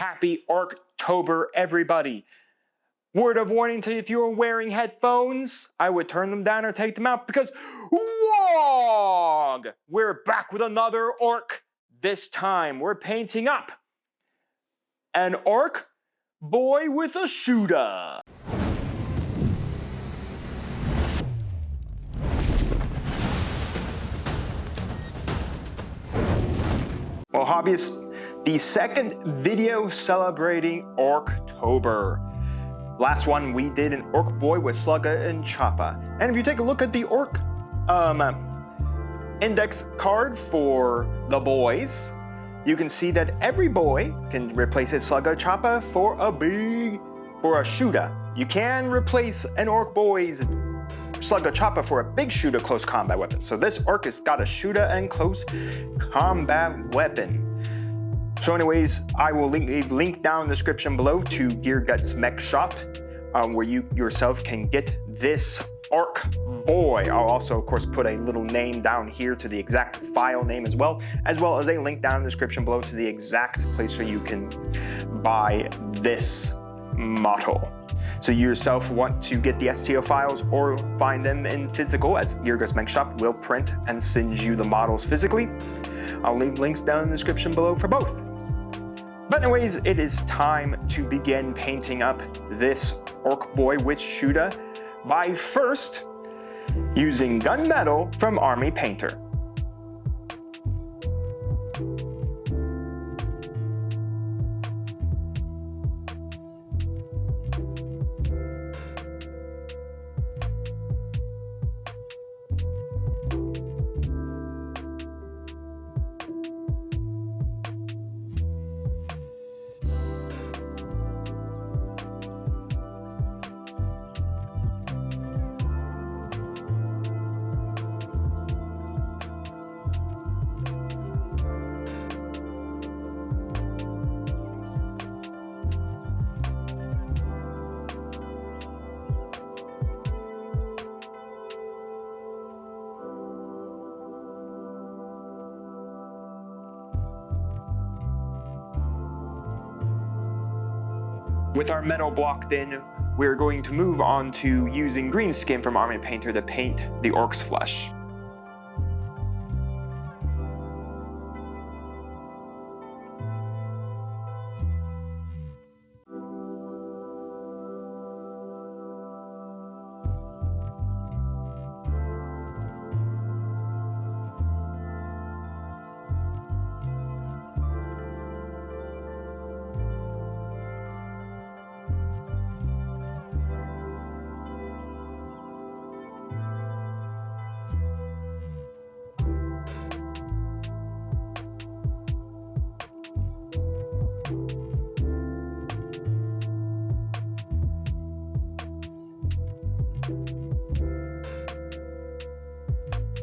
happy Orktober, everybody. Word of warning to you, if you are wearing headphones, I would turn them down or take them out because wrong! We're back with another orc. This time we're painting up an Ork Boy with a Shoota. Well, hobbyists, the second video celebrating Orktober. Last one we did an Ork Boy with Slugga and Choppa. And if you take a look at the Ork index card for the boys, you can see that every boy can replace his Slugga Choppa for a Shoota. You can replace an Ork Boy's Slugga Choppa for a big Shoota close combat weapon. So this Ork has got a Shoota and close combat weapon. So anyways, I will leave a link down in the description below to 𝐒𝐍𝐍𝐄𝐃 shop, where you yourself can get this Ork Boy. I'll also, of course, put a little name down here to the exact file name as well as a link down in the description below to the exact place where you can buy this model. So you yourself want to get the STL files or find them in physical, as 𝐒𝐍𝐶 shop will print and send you the models physically. I'll leave links down in the description below for both. But anyways, it is time to begin painting up this Ork Boy with Shoota by first using gunmetal from Army Painter. With our metal blocked in, we're going to move on to using green skin from Army Painter to paint the Ork's flesh.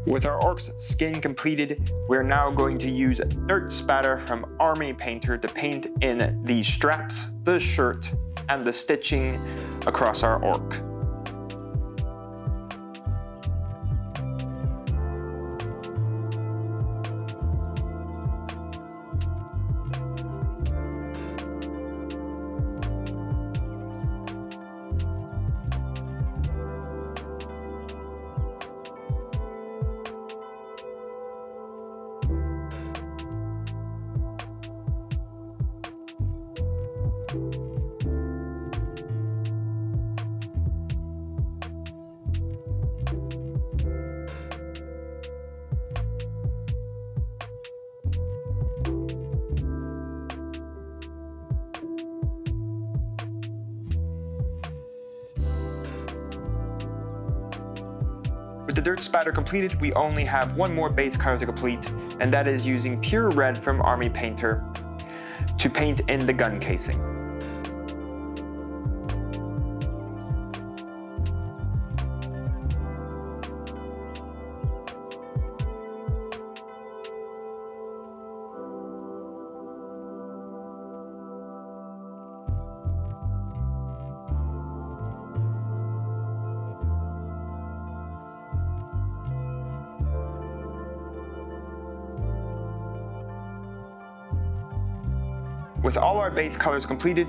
With our Ork's skin completed, we're now going to use dirt spatter from Army Painter to paint in the straps, the shirt, and the stitching across our Ork. With the dirt spatter completed, we only have one more base color to complete, and that is using pure red from Army Painter to paint in the gun casing. With all our base colors completed,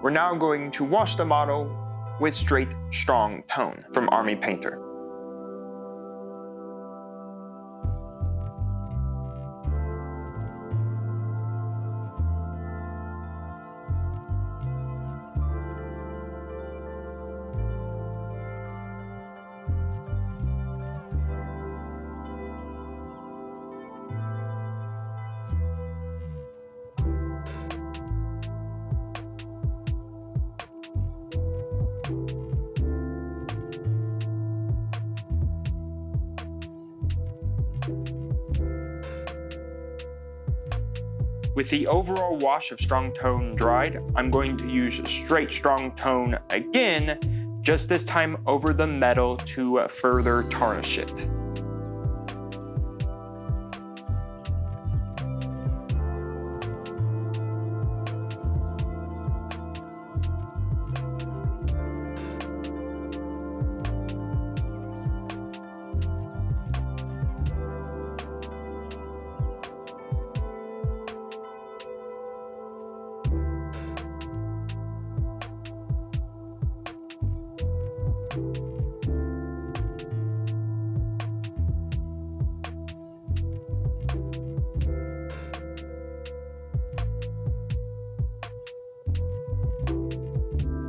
we're now going to wash the model with straight, strong tone from Army Painter. With the overall wash of strong tone dried, I'm going to use straight strong tone again, just this time over the metal to further tarnish it.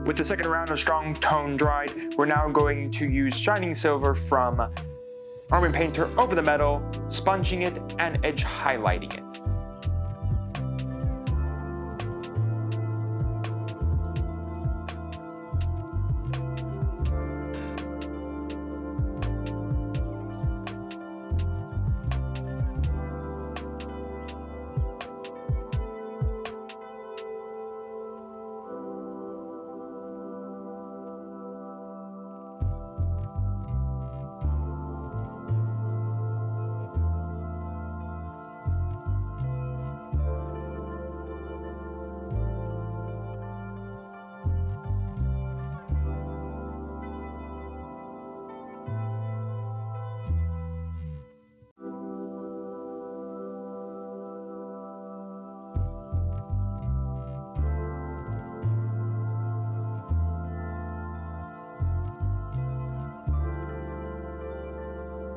With the second round of strong tone dried, we're now going to use Shining Silver from Army Painter over the metal, sponging it and edge highlighting it.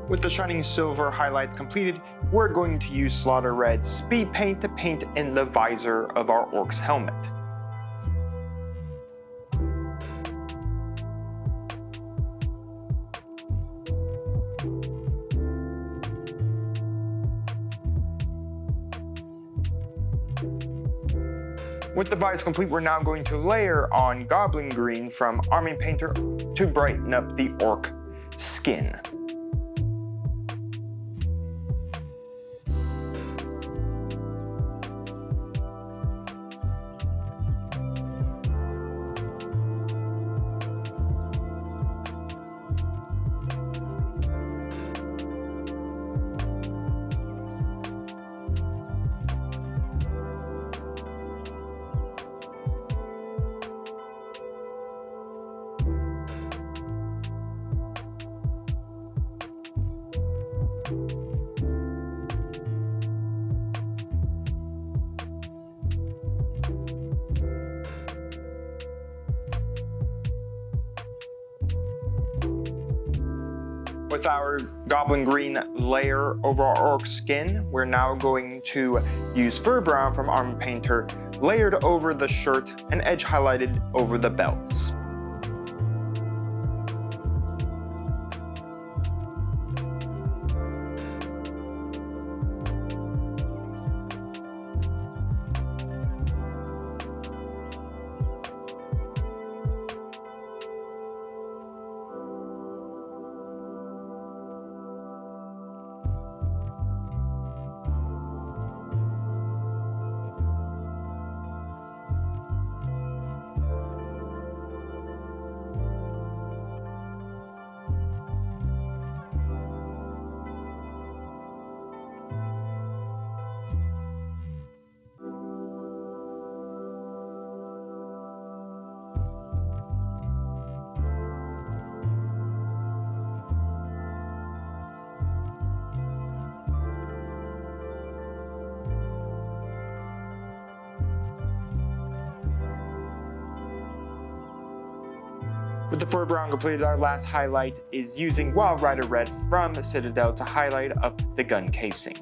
With the Shining Silver highlights completed, we're going to use Slaughter Red Speed Paint to paint in the visor of our Ork's helmet. With the visor complete, we're now going to layer on Goblin Green from Army Painter to brighten up the Ork skin. With our Goblin Green layer over our Ork skin, we're now going to use Fur Brown from Army Painter, layered over the shirt and edge highlighted over the belts. With the fur brown completed, our last highlight is using Wild Rider Red from Citadel to highlight up the gun casing.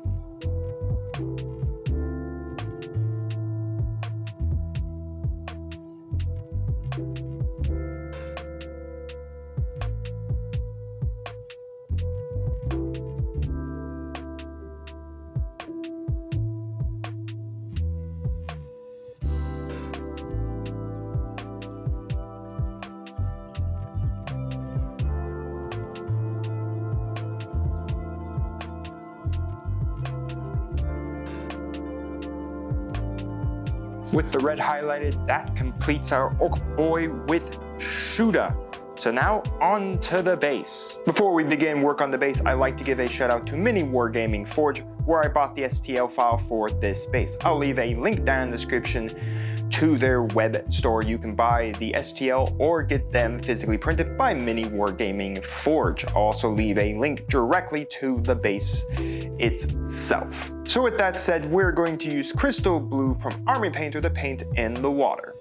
With the red highlighted, that completes our Ork Boy with Shoota. So now on to the base. Before we begin work on the base, I like to give a shout out to Mini Wargaming Forge, where I bought the STL file for this base. I'll leave a link down in the description to their web store. You can buy the STL or get them physically printed by Mini Wargaming Forge. I'll also leave a link directly to the base itself. So with that said, we're going to use Crystal Blue from Army Painter to paint in the water.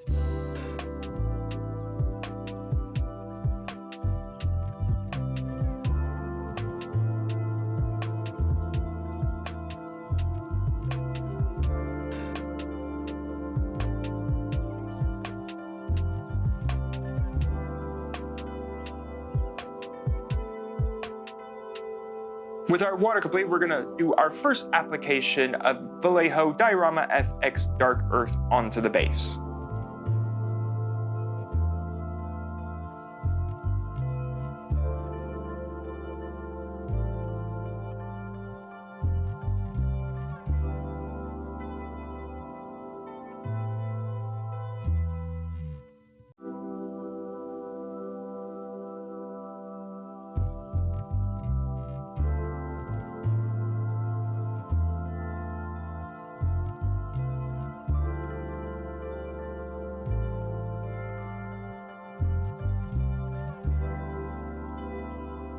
With our water complete, we're gonna do our first application of Vallejo Diorama FX Dark Earth onto the base.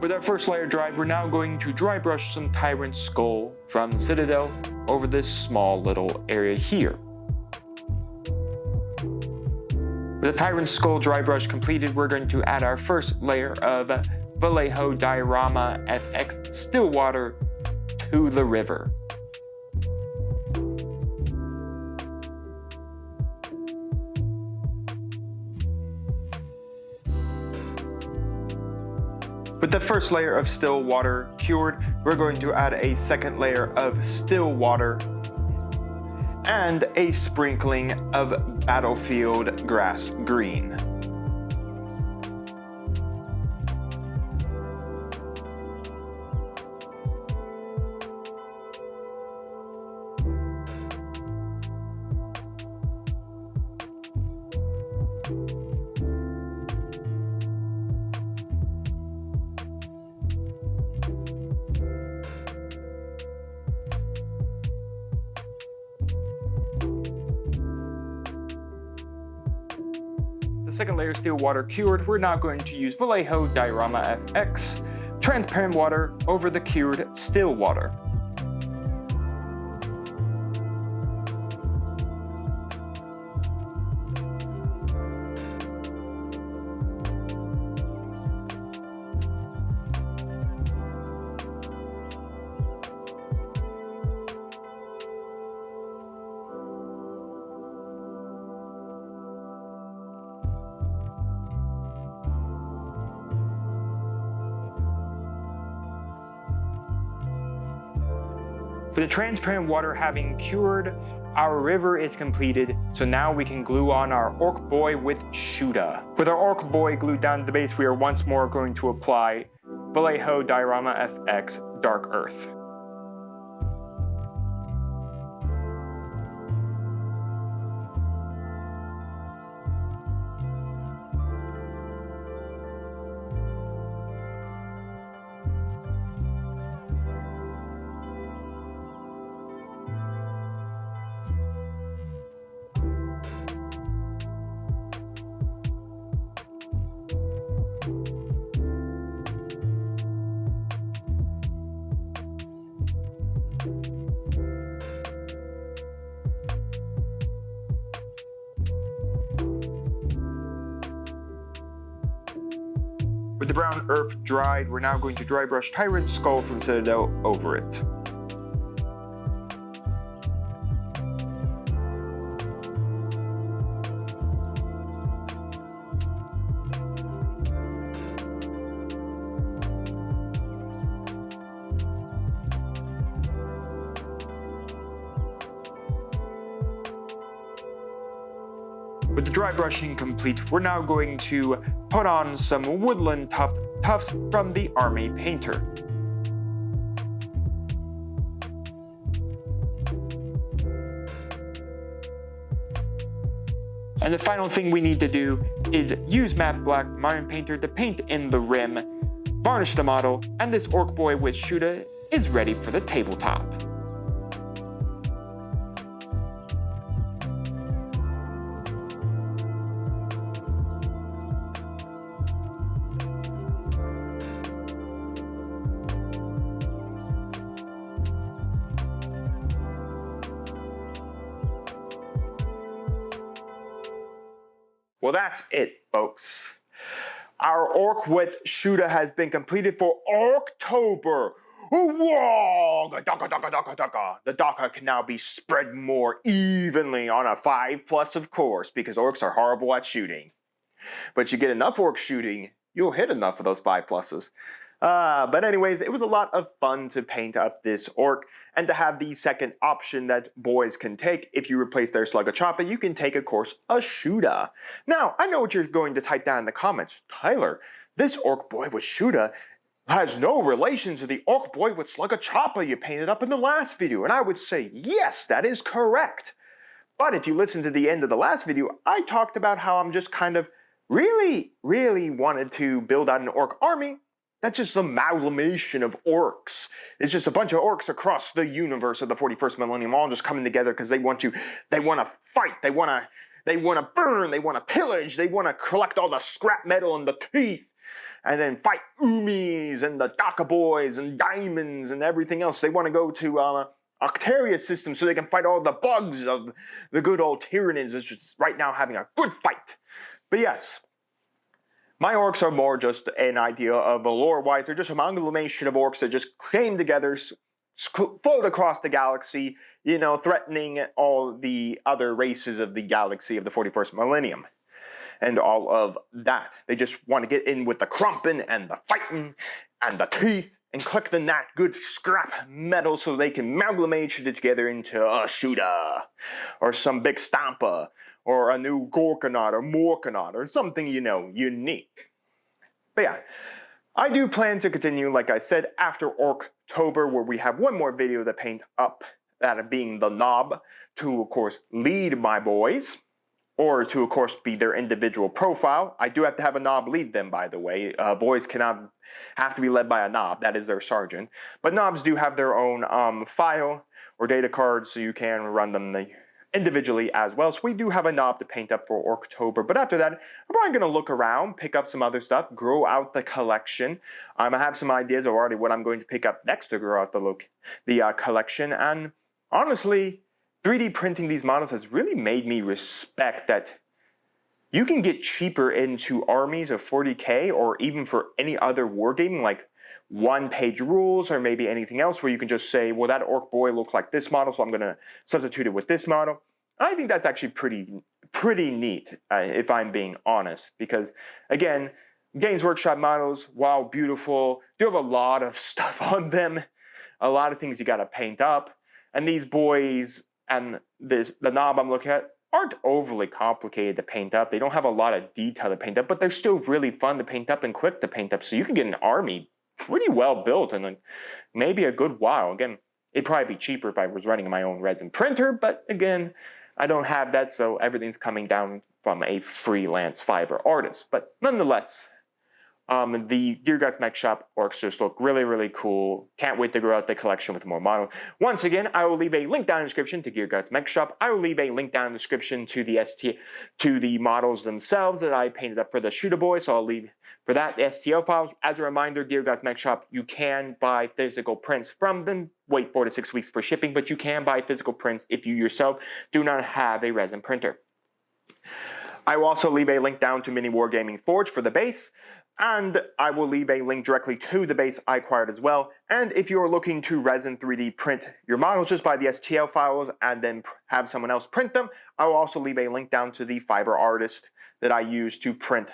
With our first layer dried, we're now going to dry brush some Tyrant Skull from Citadel over this small little area here. With the Tyrant Skull dry brush completed, we're going to add our first layer of Vallejo Diorama FX Stillwater to the river. With the first layer of still water cured, we're going to add a second layer of still water and a sprinkling of Battlefield Grass Green. The second layer still water cured, we're now going to use Vallejo Diorama FX transparent water over the cured still water. With the transparent water having cured, our river is completed, so now we can glue on our Ork Boy with Shoota. With our Ork Boy glued down to the base, we are once more going to apply Vallejo Diorama FX Dark Earth. the brown earth dried, we're now going to dry brush Tyrant's skull from Citadel over it. With the dry brushing complete, we're now going to put on some woodland tufts from the army painter. And the final thing we need to do is use matte black marine painter to paint in the rim, varnish the model, and this Ork Boy with Shoota is ready for the tabletop. Well, that's it, folks. Our Ork with Shoota has been completed for Orktober. Whoa! The DACA can now be spread more evenly on a 5+, of course, because orcs are horrible at shooting. But you get enough orc shooting, you'll hit enough of those 5+. But anyways, it was a lot of fun to paint up this orc, and to have the second option that boys can take. If you replace their Slugga and Choppa, you can take, of course, a Shoota. Now, I know what you're going to type down in the comments. Tyler, this Ork Boy with Shoota has no relation to the Ork Boy with Slugga and Choppa you painted up in the last video. And I would say, yes, that is correct. But if you listen to the end of the last video, I talked about how I'm just kind of really wanted to build out an orc army. That's just an amalgamation of orcs. It's just a bunch of orcs across the universe of the 41st millennium, all just coming together because they want to fight, they want to burn, they want to pillage, they want to collect all the scrap metal and the teeth, and then fight Umis and the DACA boys and diamonds and everything else. They want to go to Octarius system so they can fight all the bugs of the good old Tyranids, which is right now having a good fight. But yes, my orcs are more just an idea of a lore-wise. They're just an amalgamation of orcs that just came together, float across the galaxy, you know, threatening all the other races of the galaxy of the 41st millennium. And all of that. They just want to get in with the crumping and the fighting and the teeth and collect that good scrap metal so they can amalgamate it together into a Shoota or some big Stampa, or a new Gorkanaut or Morkanaut or something, you know, unique. But yeah, I do plan to continue, like I said, after Orktober, where we have one more video to paint up, that being the Noob, to of course lead my boys, or to of course be their individual profile. I do have to have a Noob lead them, by the way. Boys cannot have to be led by a Noob, that is their sergeant. But Noobs do have their own file or data cards, so you can run them individually as well. So we do have a Noob to paint up for Orktober. But after that, I'm probably going to look around, pick up some other stuff, grow out the collection. I have some ideas already what I'm going to pick up next to grow out the collection. And honestly, 3D printing these models has really made me respect that you can get cheaper into armies of 40k, or even for any other wargaming, like one-page rules or maybe anything else, where you can just say, well, that Ork Boy looks like this model, so I'm going to substitute it with this model. I think that's actually pretty neat, if I'm being honest, because again, Games Workshop models, while beautiful, do have a lot of stuff on them, a lot of things you got to paint up, and these boys and the Noob I'm looking at aren't overly complicated to paint up. They don't have a lot of detail to paint up, but they're still really fun to paint up and quick to paint up, so you can get an army pretty well built in maybe a good while. Again, it'd probably be cheaper if I was running my own resin printer, but again, I don't have that, so everything's coming down from a freelance Fiverr artist. But nonetheless, the Gear Guts Mech Shop orcs just look really cool. Can't wait to grow out the collection with more models. Once again, I will leave a link down in the description to Gear Guts Mech Shop. I will leave a link down in the description to the models themselves that I painted up for the Shoota Boy. So I'll leave for that the STL files. As a reminder, Gear Guts Mech Shop, you can buy physical prints from them. Wait 4 to 6 weeks for shipping, but you can buy physical prints if you yourself do not have a resin printer. I will also leave a link down to Mini Wargaming Forge for the base, and I will leave a link directly to the base I acquired as well. And if you're looking to resin 3D print your models, just buy the STL files and then have someone else print them. I will also leave a link down to the Fiverr artist that I use to print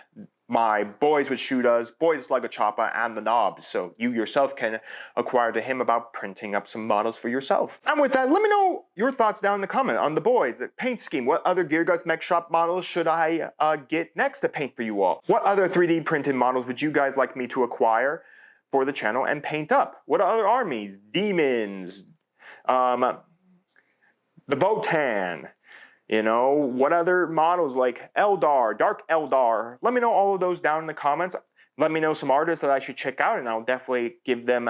my boys with Shootas, boys Slugga Choppa, and the Noob. So you yourself can acquire to him about printing up some models for yourself. And with that, let me know your thoughts down in the comment on the boys, the paint scheme. What other Gear Guts Mech Shop models should I get next to paint for you all? What other 3D printed models would you guys like me to acquire for the channel and paint up? What other armies, demons, the Votan, you know, what other models like Eldar, Dark Eldar? Let me know all of those down in the comments. Let me know some artists that I should check out, and I'll definitely give them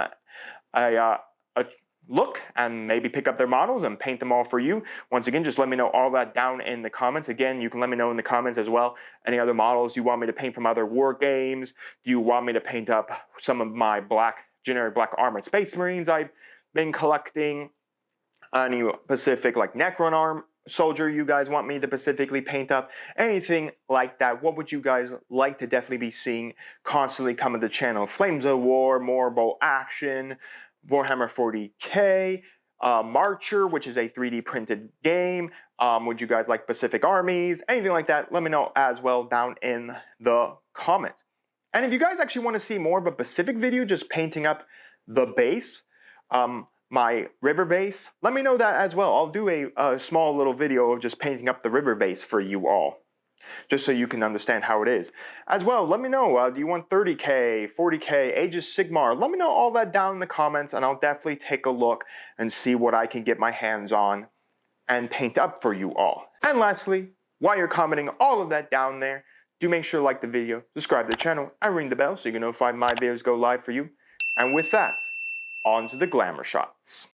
a look and maybe pick up their models and paint them all for you. Once again, just let me know all that down in the comments. Again, you can let me know in the comments as well any other models you want me to paint from other war games. Do you want me to paint up some of my generic black armored space marines I've been collecting? Any Pacific like Necron soldier you guys want me to specifically paint up? Anything like that. What would you guys like to definitely be seeing constantly come to the channel? Flames of War, more bolt action, Warhammer 40k, Marcher, which is a 3D printed game. Would you guys like Pacific armies? Anything like that, let me know as well down in the comments. And if you guys actually want to see more of a Pacific video, just painting up the base, my river base, let me know that as well. I'll do a small little video of just painting up the river base for you all, just so you can understand how it is. As well, let me know, do you want 30k, 40k, Age of Sigmar? Let me know all that down in the comments, and I'll definitely take a look and see what I can get my hands on and paint up for you all. And lastly, while you're commenting all of that down there, do make sure to like the video, subscribe to the channel, and ring the bell so you can notify my videos go live for you. And with that, on to the glamour shots.